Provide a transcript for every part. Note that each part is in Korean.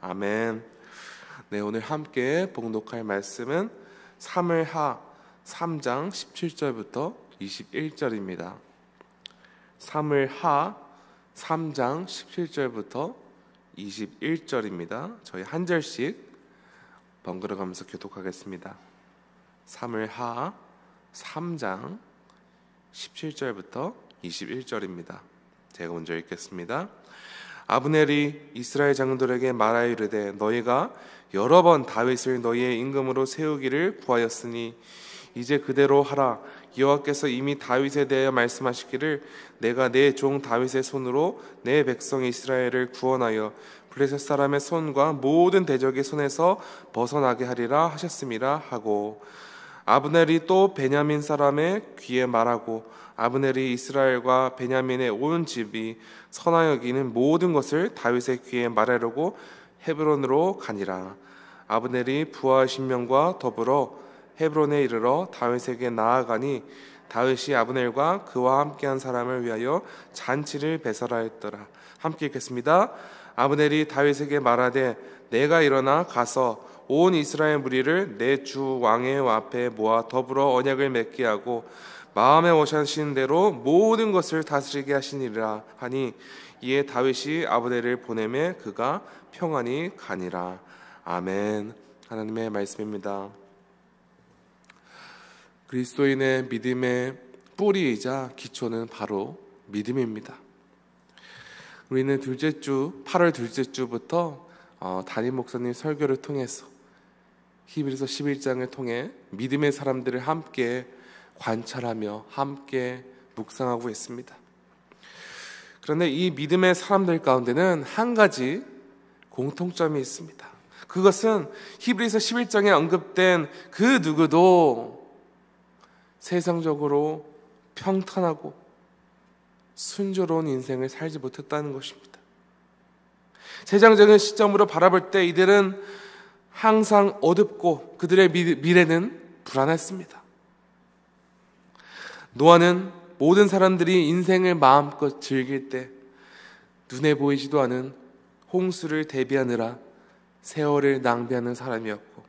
아멘. 네, 오늘 함께 봉독할 말씀은 사무엘하 3장 17절부터 21절입니다. 사무엘하 3장 17절부터 21절입니다. 저희 한 절씩 번갈아 가면서 교독하겠습니다. 사무엘하 3장 17절부터 21절입니다. 제가 먼저 읽겠습니다. 아브넬이 이스라엘 장로들에게 말하여 이르되 너희가 여러 번 다윗을 너희의 임금으로 세우기를 구하였으니 이제 그대로 하라. 여호와께서 이미 다윗에 대하여 말씀하시기를 내가 내 종 다윗의 손으로 내 백성 이스라엘을 구원하여 블레셋 사람의 손과 모든 대적의 손에서 벗어나게 하리라 하셨음이라 하고, 아브넬이 또 베냐민 사람의 귀에 말하고 아브넬이 이스라엘과 베냐민의 온 집이 선하 여기는 모든 것을 다윗의 귀에 말하려고 헤브론으로 가니라. 아브넬이 부하 신명과 더불어 헤브론에 이르러 다윗에게 나아가니 다윗이 아브넬과 그와 함께한 사람을 위하여 잔치를 배설하였더라. 함께 읽겠습니다. 아브넬이 다윗에게 말하되 내가 일어나 가서 온 이스라엘 무리를 내 주 왕의 앞에 모아 더불어 언약을 맺게 하고 마음에 원하시는 대로 모든 것을 다스리게 하시니라 하니, 이에 다윗이 아브넬을 보내매 그가 평안히 가니라. 아멘. 하나님의 말씀입니다. 그리스도인의 믿음의 뿌리이자 기초는 바로 믿음입니다. 우리는 8월 둘째 주부터 담임 목사님 설교를 통해서 히브리서 11장을 통해 믿음의 사람들을 함께 관찰하며 함께 묵상하고 있습니다. 그런데 이 믿음의 사람들 가운데는 한 가지 공통점이 있습니다. 그것은 히브리서 11장에 언급된 그 누구도 세상적으로 평탄하고 순조로운 인생을 살지 못했다는 것입니다. 세상적인 시점으로 바라볼 때 이들은 항상 어둡고 그들의 미래는 불안했습니다. 노아는 모든 사람들이 인생을 마음껏 즐길 때 눈에 보이지도 않은 홍수를 대비하느라 세월을 낭비하는 사람이었고,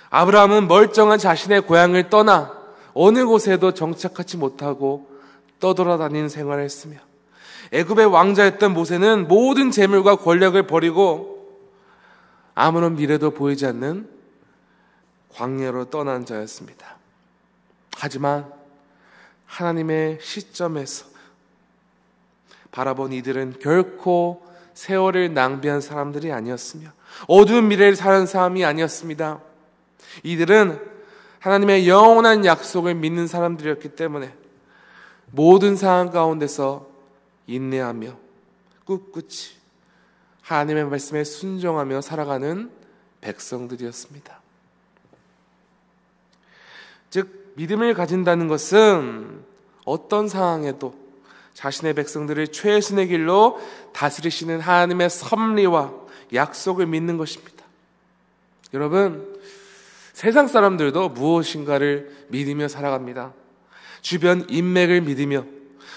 아브라함은 멀쩡한 자신의 고향을 떠나 어느 곳에도 정착하지 못하고 떠돌아다니는 생활을 했으며, 애굽의 왕자였던 모세는 모든 재물과 권력을 버리고 아무런 미래도 보이지 않는 광야로 떠난 자였습니다. 하지만 하나님의 시점에서 바라본 이들은 결코 세월을 낭비한 사람들이 아니었으며 어두운 미래를 사는 사람이 아니었습니다. 이들은 하나님의 영원한 약속을 믿는 사람들이었기 때문에 모든 상황 가운데서 인내하며 꿋꿋이 하나님의 말씀에 순종하며 살아가는 백성들이었습니다. 즉, 믿음을 가진다는 것은 어떤 상황에도 자신의 백성들을 최선의 길로 다스리시는 하나님의 섭리와 약속을 믿는 것입니다. 여러분, 세상 사람들도 무엇인가를 믿으며 살아갑니다. 주변 인맥을 믿으며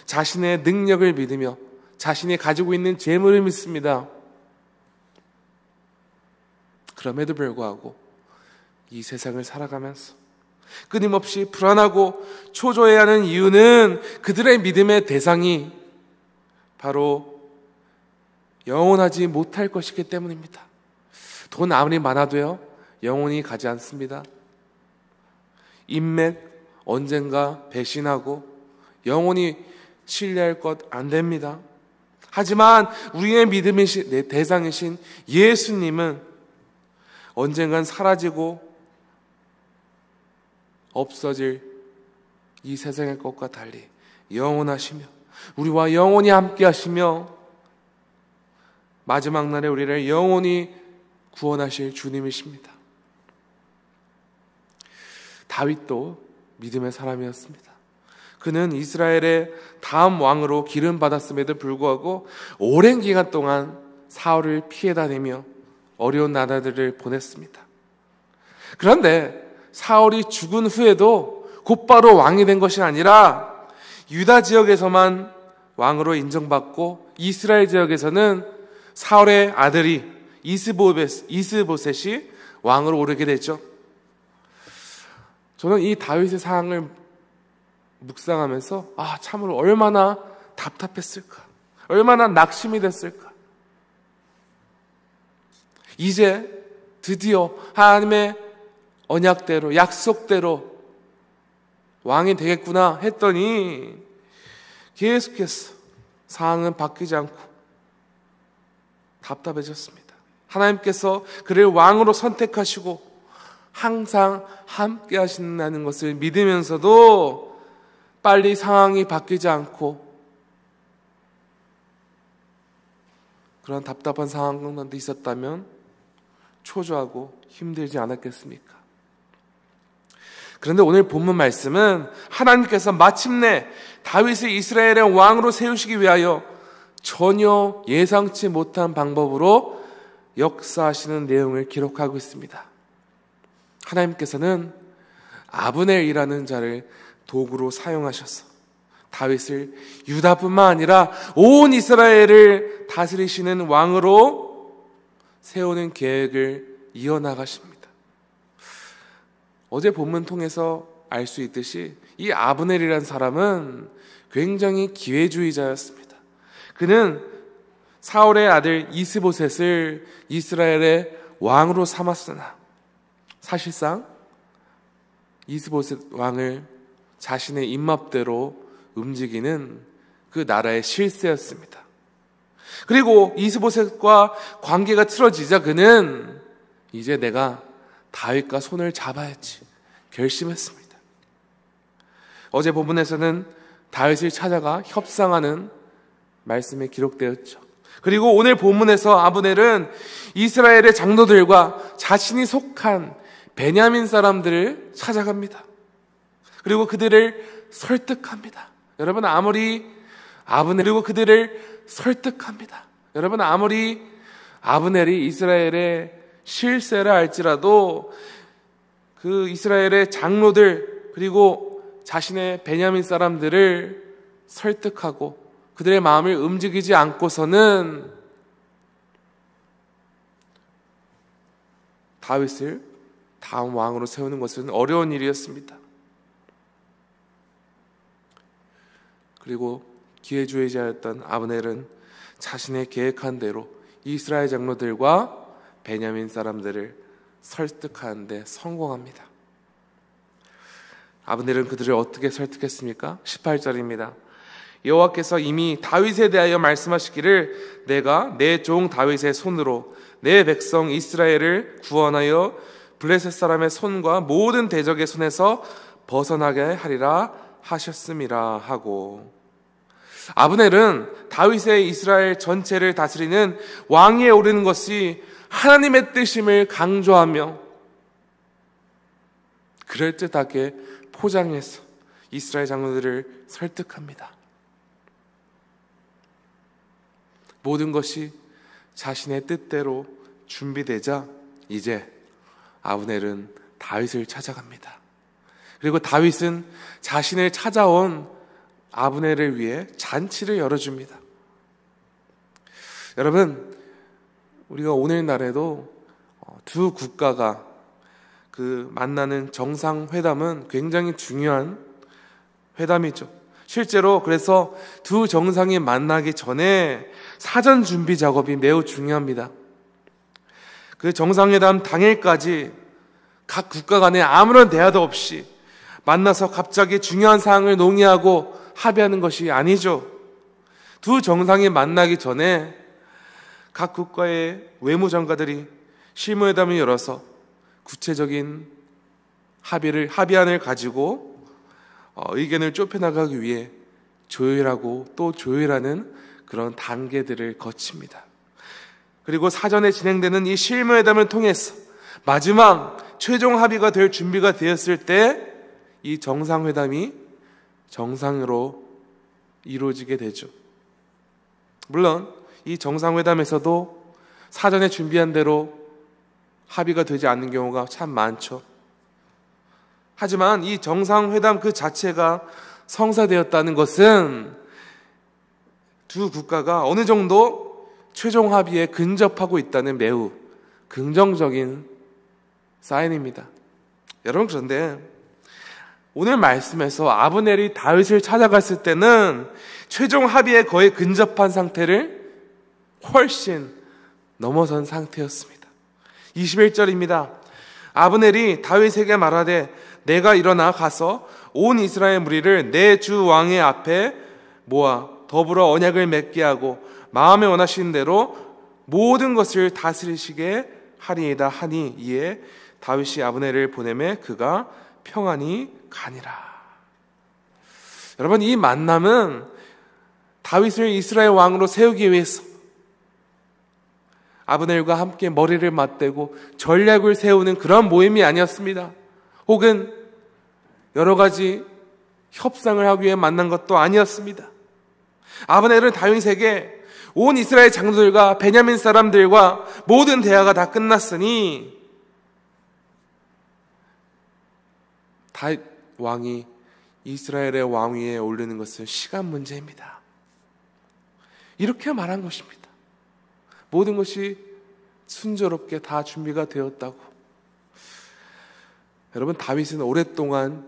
자신의 능력을 믿으며 자신이 가지고 있는 재물을 믿습니다. 그럼에도 불구하고 이 세상을 살아가면서 끊임없이 불안하고 초조해야 하는 이유는 그들의 믿음의 대상이 바로 영원하지 못할 것이기 때문입니다. 돈 아무리 많아도요, 영원히 가지 않습니다. 인맥 언젠가 배신하고 영원히 신뢰할 것 안 됩니다. 하지만 우리의 믿음의 대상이신 예수님은 언젠간 사라지고 없어질 이 세상의 것과 달리 영원하시며 우리와 영원히 함께 하시며 마지막 날에 우리를 영원히 구원하실 주님이십니다. 다윗도 믿음의 사람이었습니다. 그는 이스라엘의 다음 왕으로 기름 받았음에도 불구하고 오랜 기간 동안 사울을 피해 다니며 어려운 나라들을 보냈습니다. 그런데 사울이 죽은 후에도 곧바로 왕이 된 것이 아니라 유다 지역에서만 왕으로 인정받고 이스라엘 지역에서는 사울의 아들이 이스보셋이 왕으로 오르게 되죠. 저는 이 다윗의 상황을 묵상하면서 참으로 얼마나 답답했을까, 얼마나 낙심이 됐을까. 이제 드디어 하나님의 언약대로, 약속대로 왕이 되겠구나 했더니 계속해서 상황은 바뀌지 않고 답답해졌습니다. 하나님께서 그를 왕으로 선택하시고 항상 함께 하신다는 것을 믿으면서도 빨리 상황이 바뀌지 않고 그런 답답한 상황 가운데 있었다면 초조하고 힘들지 않았겠습니까? 그런데 오늘 본문 말씀은 하나님께서 마침내 다윗을 이스라엘의 왕으로 세우시기 위하여 전혀 예상치 못한 방법으로 역사하시는 내용을 기록하고 있습니다. 하나님께서는 아브넬이라는 자를 도구로 사용하셔서 다윗을 유다뿐만 아니라 온 이스라엘을 다스리시는 왕으로 세우는 계획을 이어나가십니다. 어제 본문 통해서 알 수 있듯이 이 아브넬이라는 사람은 굉장히 기회주의자였습니다. 그는 사울의 아들 이스보셋을 이스라엘의 왕으로 삼았으나 사실상 이스보셋 왕을 자신의 입맛대로 움직이는 그 나라의 실세였습니다. 그리고 이스보셋과 관계가 틀어지자 그는 이제 내가 다윗과 손을 잡아야지 결심했습니다. 어제 본문에서는 다윗을 찾아가 협상하는 말씀이 기록되었죠. 그리고 오늘 본문에서 아브넬은 이스라엘의 장로들과 자신이 속한 베냐민 사람들을 찾아갑니다. 그리고 그들을 설득합니다. 여러분, 아무리 아브넬이 이스라엘의 실세라 할지라도 그 이스라엘의 장로들 그리고 자신의 베냐민 사람들을 설득하고 그들의 마음을 움직이지 않고서는 다윗을 다음 왕으로 세우는 것은 어려운 일이었습니다. 그리고 기회주의자였던 아브넬은 자신의 계획한 대로 이스라엘 장로들과 베냐민 사람들을 설득하는 데 성공합니다. 아브넬은 그들을 어떻게 설득했습니까? 18절입니다. 여호와께서 이미 다윗에 대하여 말씀하시기를 내가 내 종 다윗의 손으로 내 백성 이스라엘을 구원하여 블레셋 사람의 손과 모든 대적의 손에서 벗어나게 하리라 하셨음이라 하고, 아브넬은 다윗의 이스라엘 전체를 다스리는 왕위에 오르는 것이 하나님의 뜻임을 강조하며 그럴듯하게 포장해서 이스라엘 장로들을 설득합니다. 모든 것이 자신의 뜻대로 준비되자 이제 아브넬은 다윗을 찾아갑니다. 그리고 다윗은 자신을 찾아온 아브넬을 위해 잔치를 열어줍니다. 여러분, 우리가 오늘날에도 두 국가가 그 만나는 정상회담은 굉장히 중요한 회담이죠. 실제로 그래서 두 정상이 만나기 전에 사전 준비 작업이 매우 중요합니다. 그 정상회담 당일까지 각 국가 간에 아무런 대화도 없이 만나서 갑자기 중요한 사항을 논의하고 합의하는 것이 아니죠. 두 정상이 만나기 전에 각 국가의 외무장관들이 실무회담을 열어서 구체적인 합의안을 가지고 의견을 좁혀나가기 위해 조율하고 또 조율하는 그런 단계들을 거칩니다. 그리고 사전에 진행되는 이 실무회담을 통해서 마지막 최종 합의가 될 준비가 되었을 때 이 정상회담이 정상으로 이루어지게 되죠. 물론 이 정상회담에서도 사전에 준비한 대로 합의가 되지 않는 경우가 참 많죠. 하지만 이 정상회담 그 자체가 성사되었다는 것은 두 국가가 어느 정도 최종 합의에 근접하고 있다는 매우 긍정적인 사인입니다. 여러분, 그런데 오늘 말씀에서 아브넬이 다윗을 찾아갔을 때는 최종 합의에 거의 근접한 상태를 훨씬 넘어선 상태였습니다. 21절입니다. 아브넬이 다윗에게 말하되 내가 일어나 가서 온 이스라엘 무리를 내 주 왕의 앞에 모아 더불어 언약을 맺게 하고 마음에 원하시는 대로 모든 것을 다스리시게 하리이다 하니 이에 다윗이 아브넬을 보내매 그가 평안히 가니라. 여러분, 이 만남은 다윗을 이스라엘 왕으로 세우기 위해서 아브넬과 함께 머리를 맞대고 전략을 세우는 그런 모임이 아니었습니다. 혹은 여러 가지 협상을 하기 위해 만난 것도 아니었습니다. 아브넬은 다윗에게 온 이스라엘 장로들과 베냐민 사람들과 모든 대화가 다 끝났으니 다윗 왕이 이스라엘의 왕위에 오르는 것은 시간 문제입니다. 이렇게 말한 것입니다. 모든 것이 순조롭게 다 준비가 되었다고. 여러분, 다윗은 오랫동안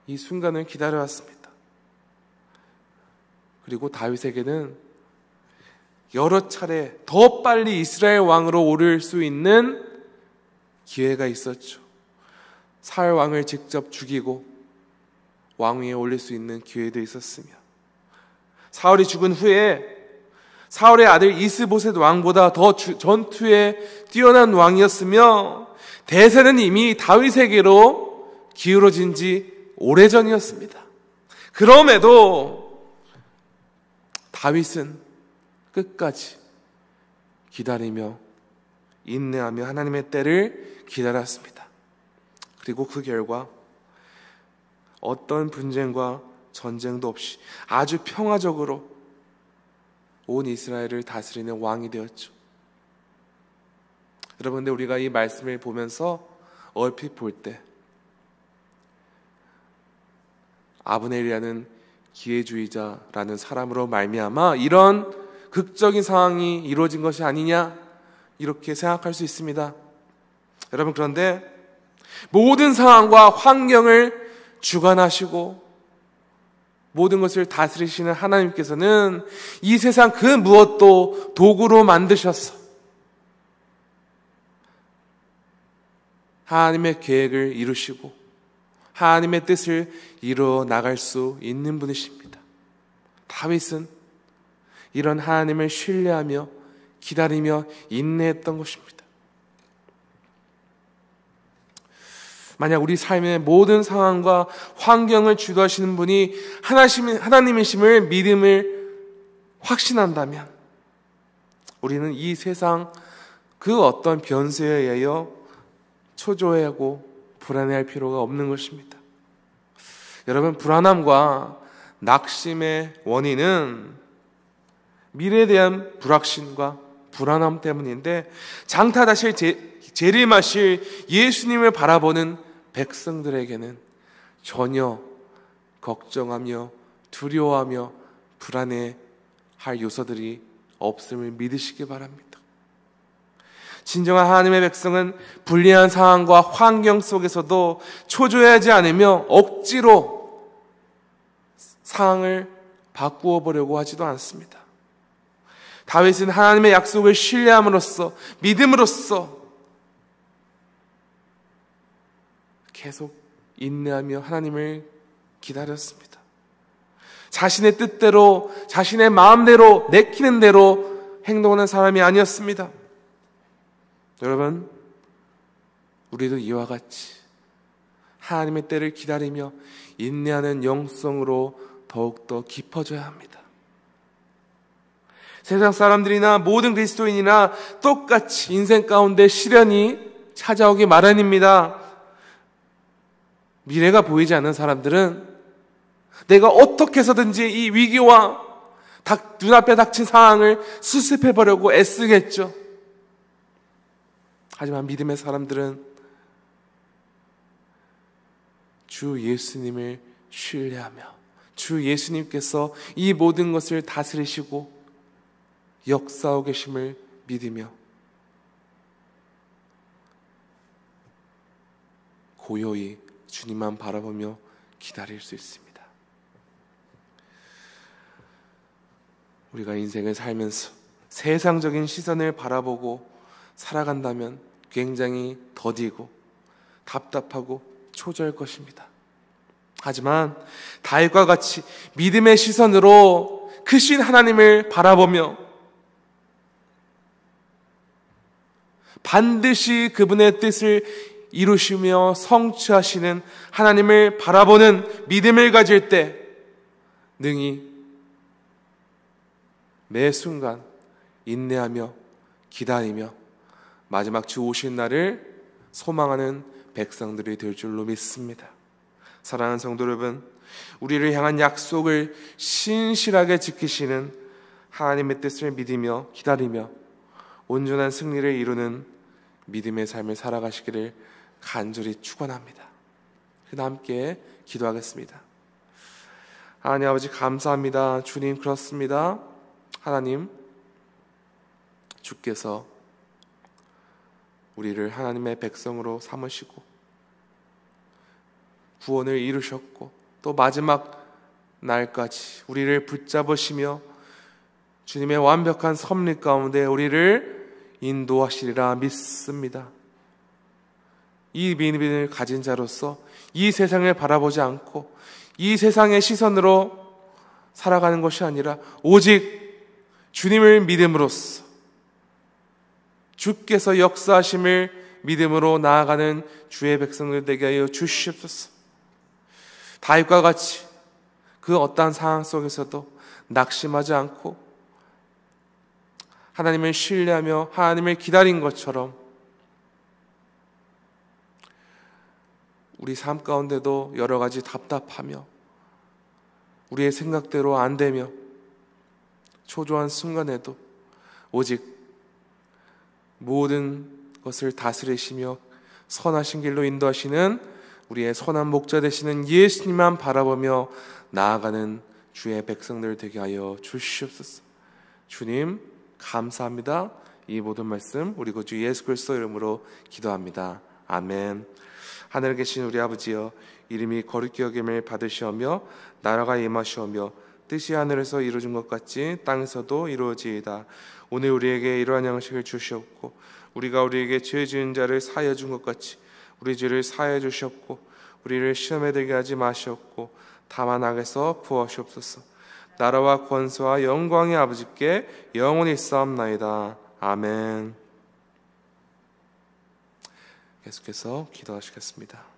이 순간을 기다려왔습니다. 그리고 다윗에게는 여러 차례 더 빨리 이스라엘 왕으로 오를 수 있는 기회가 있었죠. 사울 왕을 직접 죽이고 왕위에 올릴 수 있는 기회도 있었으며, 사울이 죽은 후에 사울의 아들 이스보셋 왕보다 더 전투에 뛰어난 왕이었으며 대세는 이미 다윗에게로 기울어진 지 오래전이었습니다. 그럼에도 다윗은 끝까지 기다리며 인내하며 하나님의 때를 기다렸습니다. 그리고 그 결과 어떤 분쟁과 전쟁도 없이 아주 평화적으로 온 이스라엘을 다스리는 왕이 되었죠. 여러분, 근데 우리가 이 말씀을 보면서 얼핏 볼 때 아브넬이라는 기회주의자라는 사람으로 말미암아 이런 극적인 상황이 이루어진 것이 아니냐, 이렇게 생각할 수 있습니다. 여러분, 그런데 모든 상황과 환경을 주관하시고 모든 것을 다스리시는 하나님께서는 이 세상 그 무엇도 도구로 만드셔서 하나님의 계획을 이루시고 하나님의 뜻을 이루어 나갈 수 있는 분이십니다. 다윗은 이런 하나님을 신뢰하며 기다리며 인내했던 것입니다. 만약 우리 삶의 모든 상황과 환경을 주도하시는 분이 하나님이심을 믿음을 확신한다면 우리는 이 세상 그 어떤 변수에 의하여 초조해하고 불안해할 필요가 없는 것입니다. 여러분, 불안함과 낙심의 원인은 미래에 대한 불확신과 불안함 때문인데, 장타다실 재림하실 예수님을 바라보는 백성들에게는 전혀 걱정하며 두려워하며 불안해할 요소들이 없음을 믿으시기 바랍니다. 진정한 하나님의 백성은 불리한 상황과 환경 속에서도 초조해하지 않으며 억지로 상황을 바꾸어 보려고 하지도 않습니다. 다윗은 하나님의 약속을 신뢰함으로써, 믿음으로써 계속 인내하며 하나님을 기다렸습니다. 자신의 뜻대로, 자신의 마음대로, 내키는 대로 행동하는 사람이 아니었습니다. 여러분, 우리도 이와 같이 하나님의 때를 기다리며 인내하는 영성으로 더욱더 깊어져야 합니다. 세상 사람들이나 모든 그리스도인이나 똑같이 인생 가운데 시련이 찾아오기 마련입니다. 미래가 보이지 않는 사람들은 내가 어떻게 해서든지 이 위기와 눈앞에 닥친 상황을 수습해보려고 애쓰겠죠. 하지만 믿음의 사람들은 주 예수님을 신뢰하며 주 예수님께서 이 모든 것을 다스리시고 역사하고 계심을 믿으며 고요히 주님만 바라보며 기다릴 수 있습니다. 우리가 인생을 살면서 세상적인 시선을 바라보고 살아간다면 굉장히 더디고 답답하고 초조할 것입니다. 하지만 다윗과 같이 믿음의 시선으로 크신 하나님을 바라보며 반드시 그분의 뜻을 이루시며 성취하시는 하나님을 바라보는 믿음을 가질 때 능히 매 순간 인내하며 기다리며 마지막 주 오신 날을 소망하는 백성들이 될 줄로 믿습니다. 사랑하는 성도 여러분, 우리를 향한 약속을 신실하게 지키시는 하나님의 뜻을 믿으며 기다리며 온전한 승리를 이루는 믿음의 삶을 살아가시기를 간절히 축원합니다. 그다 함께 기도하겠습니다. 하나님 아버지 감사합니다. 주님 그렇습니다. 하나님, 주께서 우리를 하나님의 백성으로 삼으시고 구원을 이루셨고 또 마지막 날까지 우리를 붙잡으시며 주님의 완벽한 섭리 가운데 우리를 인도하시리라 믿습니다. 이 믿음을 가진 자로서 이 세상을 바라보지 않고 이 세상의 시선으로 살아가는 것이 아니라 오직 주님을 믿음으로써 주께서 역사하심을 믿음으로 나아가는 주의 백성들 되게 하여 주시옵소서. 다윗과 같이 그 어떠한 상황 속에서도 낙심하지 않고 하나님을 신뢰하며 하나님을 기다린 것처럼 우리 삶 가운데도 여러 가지 답답하며 우리의 생각대로 안 되며 초조한 순간에도 오직 모든 것을 다스리시며 선하신 길로 인도하시는 우리의 선한 목자 되시는 예수님만 바라보며 나아가는 주의 백성들 되게 하여 주시옵소서. 주님 감사합니다. 이 모든 말씀 우리 구주 예수 그리스도 이름으로 기도합니다. 아멘. 하늘에 계신 우리 아버지여, 이름이 거룩히 여김을 받으시오며 나라가 임하시오며 뜻이 하늘에서 이루어진 것 같이 땅에서도 이루어지이다. 오늘 우리에게 이러한 양식을 주시옵고 우리가 우리에게 죄 지은 자를 사하여 준 것 같이 우리 죄를 사하여 주시옵고 우리를 시험에 들게 하지 마시옵고 다만 악에서 구하시옵소서. 나라와 권세와 영광의 아버지께 영원히 있사옵나이다. 아멘. 계속해서 기도하시겠습니다.